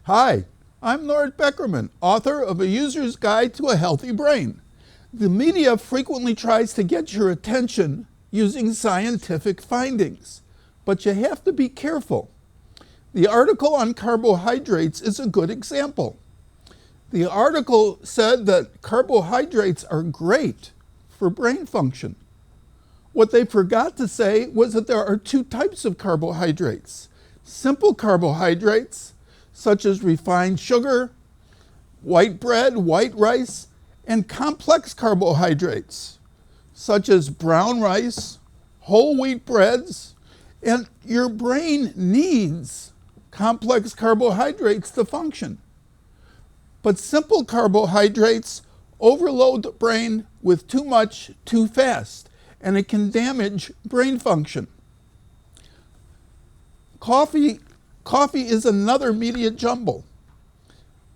Hi, I'm Norbert Beckerman, author of A User's Guide to a Healthy Brain. The media frequently tries to get your attention using scientific findings, but you have to be careful. The article on carbohydrates is a good example. The article said that carbohydrates are great for brain function. What they forgot to say was that there are two types of carbohydrates: simple carbohydrates, such as refined sugar, white bread, white rice, and complex carbohydrates, such as brown rice, whole wheat breads, and your brain needs complex carbohydrates to function. But simple carbohydrates overload the brain with too much too fast, and it can damage brain function. Coffee is another media jumble.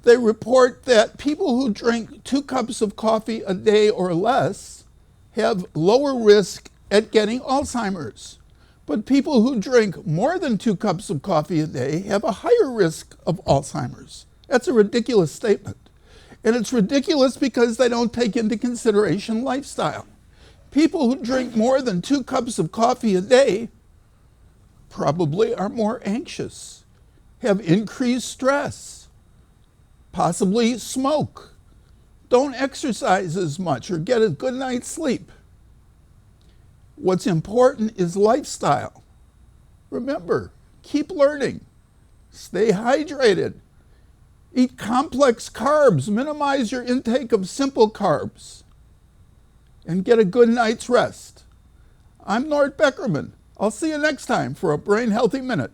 They report that people who drink 2 cups of coffee a day or less have lower risk at getting Alzheimer's. But people who drink more than 2 cups of coffee a day have a higher risk of Alzheimer's. That's a ridiculous statement. And it's ridiculous because they don't take into consideration lifestyle. People who drink more than 2 cups of coffee a day probably are more anxious, have increased stress, possibly smoke, don't exercise as much or get a good night's sleep. What's important is lifestyle. Remember, keep learning, stay hydrated, eat complex carbs, minimize your intake of simple carbs, and get a good night's rest. I'm Norbert Beckerman. I'll see you next time for a Brain Healthy Minute.